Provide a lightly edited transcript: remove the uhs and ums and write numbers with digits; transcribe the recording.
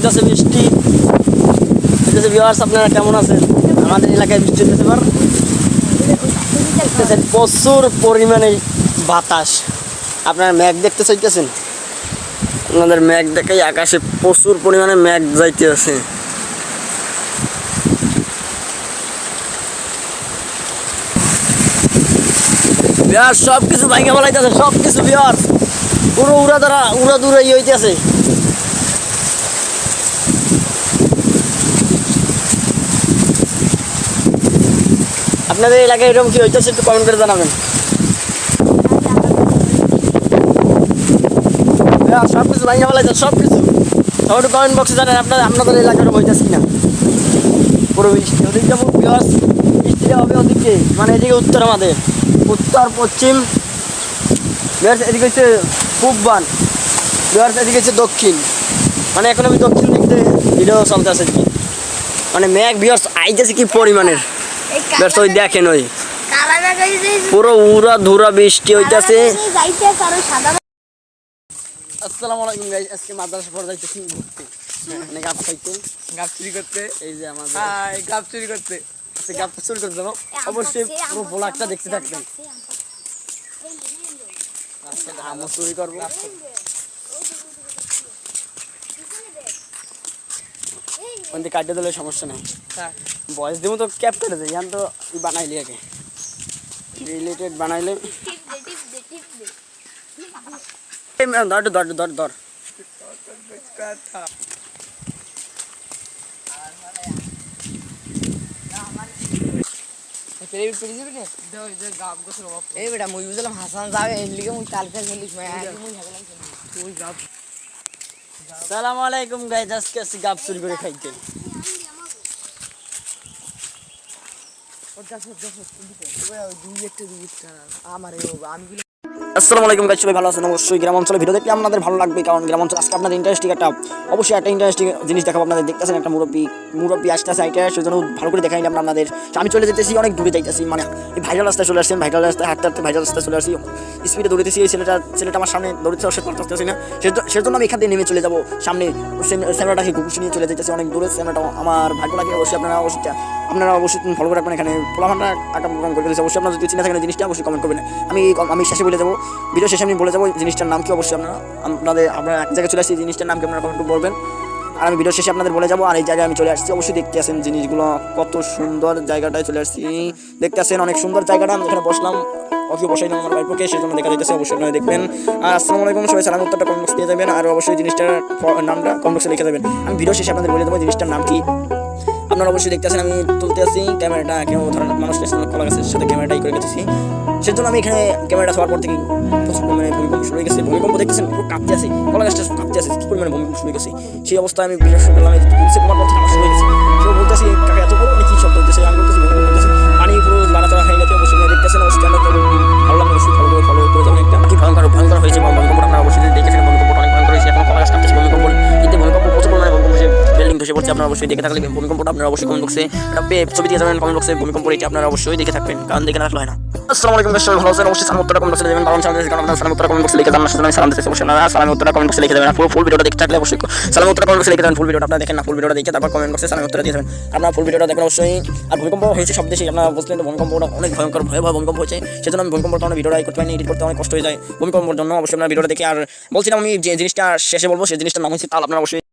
হইতেছে বৃষ্টি হইতেছে। ভিউয়ার্স আপনারা কেমন আছেন? আমাদের এলাকায় বৃষ্টি হইতেছে, প্রচুর পরিমাণে বাতাস। আপনারা মেঘ দেখতে চাইতেছেন? আপনাদের মেঘ দেখাই, আকাশে প্রচুর পরিমাণে মেঘ যাইতে আছে। বিহার সব কিছু ভাইকে বলাইতেছে, সব কিছু বিহার পুরো উড়া দূরে হইতেছে। আপনাদের এলাকায় এরকম কি হইতেছে একটু কমেন্ট করে জানাবেন। সব কিছু ভাইকে বলাইতেছে, সব কিছু সব একটু কমেন্ট বক্সে জানান আপনাদের এলাকায় এরকম হইতেছে কিনা। পুরো বৃষ্টি ওদিক যাবো বিহার, বৃষ্টিটা হবে ওদিকে, মানে এদিকে উত্তর, আমাদের উত্তর পশ্চিম বিহার, এদিকে হচ্ছে পূববান বিহার, এদিকে হচ্ছে দক্ষিণ। মানে এখন আমি দক্ষিণ দিক দিয়ে ভিডিও চলতে আছে কি, মানে মেঘ বিহার আইতেছে কি পরিমাণের। ওই দেখেন ওই পুরো উড়া ধুরা বৃষ্টি হইতেছে। আসসালামু আলাইকুম গাইস, আজকে মাদ্রাসা পড়ে যাইতেছি ঘুরতে, মানে গাছ খাইতে, গাছ চুরি করতে। এই যে আমাদের গাছ চুরি করতে, আজকে গাছ চুরি করতে যাবো। অবশ্যই পুরো ব্লগটা দেখতে থাকবেন। আজকে আমরা চুরি করবো। ওখানে কাটিয়ে দিলে সমস্যা নেই, বয়স দিব তো ক্যাপ করে দেয়। ইয়ান তো বানাইলি আগে রিলেটেড বানাইলে ধর ধর ধর ধর। সালামু আলাইকুম গাইস, আজকে আসছি গাব চুরি করে খাইতে। আসসালামু আলাইকুম গাইস, সবাই ভালো আছেন? অবশ্যই গ্রাম অঞ্চলে ভিডিও দেখলে আপনাদের ভালো লাগবে, কারণ গ্রাম অঞ্চল আজকে আপনাদের ইন্টারেস্টিং অবশ্যই একটা ইন্টারেস্টিং জিনিস দেখাবো আপনাদের। দেখতেছেন একটা মুরব্বী আসতেছে, এটা সেজন্য ভালো করে দেখাইলাম আপনাদের। আমি চলে যেতেছি, অনেক দূরে যাইতেছি, মানে এই ভাইরাল রাস্তায় চলে আসছি। ভাইরাল রাস্তায় হাঁটতে হাঁটতে ভাইরাল রাস্তায় চলে আসছি, স্পিডে দৌড়েতেছি। এই ছেলেটা আমার সামনে দৌড়েছে, ওর সাথে পারতেছি না, সেজন্য আমি এখান থেকে নেমে চলে যাবো সামনে। ক্যামেরাটাকে ঘুষি নিয়ে চলে যেতেছি অনেক দূরে। ক্যামেরাটা আমার ভাগ্য লাগে। অবশ্যই আপনারা অবশ্যই ফলো করে রাখবেন। এখানে পোলাপানটা আকাম করে দিয়েছে। অবশ্যই আপনারা যদি চিন্তা থাকেন জিনিসটা অবশ্যই কমেন্ট করবেন। আমি শেষে বলে যাবো, ভিডিও শেষে আমি বলে যাবো জিনিসটার নাম কি। অবশ্যই আপনারা এক জায়গায় চলে আসছি, জিনিসটার নাম কি আপনারা কমেন্ট বলবেন, আর আমি ভিডিও শেষে আপনাদের বলে যাবো। আর এই জায়গায় আমি চলে আসছি, অবশ্যই দেখতে আসেন জিনিসগুলো, কত সুন্দর জায়গাটায় চলে আসছি। দেখতে আসেন অনেক সুন্দর জায়গাটা। আমি এখানে বসলাম, অফিও বসাই না আমার বাইককে, সেজন্য দেখা যাইতেছে। অবশ্যই আপনারা দেখবেন। আর আসসালামু আলাইকুম, সবাই সালাম উত্তরটা কমেন্ট বক্সে দিয়ে যাবেন, আর অবশ্যই জিনিসটার নামটা কমেন্ট বক্সে লিখে যাবেন। আমি ভিডিও শেষে আপনাদের বলে দেবো জিনিসটার নাম কি। আপনারা অবশ্যই দেখতে আসেন, আমি তুলতে আসি ক্যামেরাটা, কেউ ধরেন মানুষের কলা গাছের সাথে ক্যামেরাটাই করে গেছি। সেজন্য আমি এখানে ক্যামেরাটা ধোয়ার পর থেকে প্রচুর পরিমাণে ভূমিকম্প শুরু হয়ে গেছে। ভূমিকম্প দেখতেছেন পুরো কাঁপতে আছে, কলা গাছটা কাঁপতে আছে, কি পরিমাণে ভূমিকম্প শুরু হয়ে গেছে। সেই অবস্থায় আমি ভিডিও শুরু করলাম, তোমার পর থেকে আমার শুরু হয়ে গেছে। কেউ বলতেছি কাকা এত বড় কি শব্দ হইতেছে, আমি বলতেছি ভূমিকম্প হইতেছে, পানি পুরো লাড়াচাড়া হয়ে গেছে। অবশ্যই দেখতেছেন, অবশ্যই ভালো লাগবে, অবশ্যই ফলো করে যাবেন। একটা কি ভয়ঙ্কর হয়েছে ভূমিকম্পটা, আপনারা অবশ্যই দেখেছেন। ভূমিকম্পটা অনেক ভয়ঙ্কর হয়েছে। এখন কলা গাছ কাঁপতেছে, ভূমিকম্প প্রচুর পরিমাণে ভূমিকম্প হয়েছে, বিল্ডিং ধসে পড়ছে। আপনারা অবশ্যই দেখে থাকলে ভূমিকম্পটা আপনারা অবশ্যই কমেন্ট বক্সে ছবি দিয়ে যাবেন। কমেন্ট বক্সে ভূমিকম্প এটি আপনারা অবশ্যই দেখে থাকবেন, কারণ দেখে রাখলে হয় না। আসসালামু আলাইকুম গাইস, ভালো আছেন? অবশ্যই সালাম উত্তরটা কমেন্ট বক্সে দেবেন। কারণ সালাম দিয়েছেন, কারণ আপনারা সালাম উত্তরটা কমেন্ট বক্সে লিখে দেন। আমি সালাম দিতেছি, অবশ্যই আপনারা সালাম উত্তরটা কমেন্ট বক্সে লিখে দেবেন। ফুল ভিডিওটা দেখতে থাকলে অবশ্যই সালাম উত্তরটা কমেন্ট বক্সে লিখে দেন। ফুল ভিডিওটা আপনারা দেখেন না, ফুল ভিডিওটা দেখে তারপর কমেন্ট বক্সে সালাম উত্তরটা দিয়ে দেবেন। আপনারা ফুল ভিডিওটা দেখবেন অবশ্যই। আর ভূমিকম্প হয়েছে সব দেশে, আপনারা বুঝলেন তো ভূমিকম্পটা অনেক ভয়ঙ্কর ভয়াবহ ভূমিকম্প হয়েছে। সেজন্য আমি ভূমিকম্পের কারণে ভিডিওটা করতে পারিনি, এডিট করতে অনেক কষ্ট হয়ে যায় ভূমিকম্পের জন্য। অবশ্যই আপনারা ভিডিওটা দেখে, আর বলছিলাম আমি যে জিনিসটা শেষে বলবো, সেই জিনিসটার নাম হচ্ছে তাল। আপনারা অবশ্যই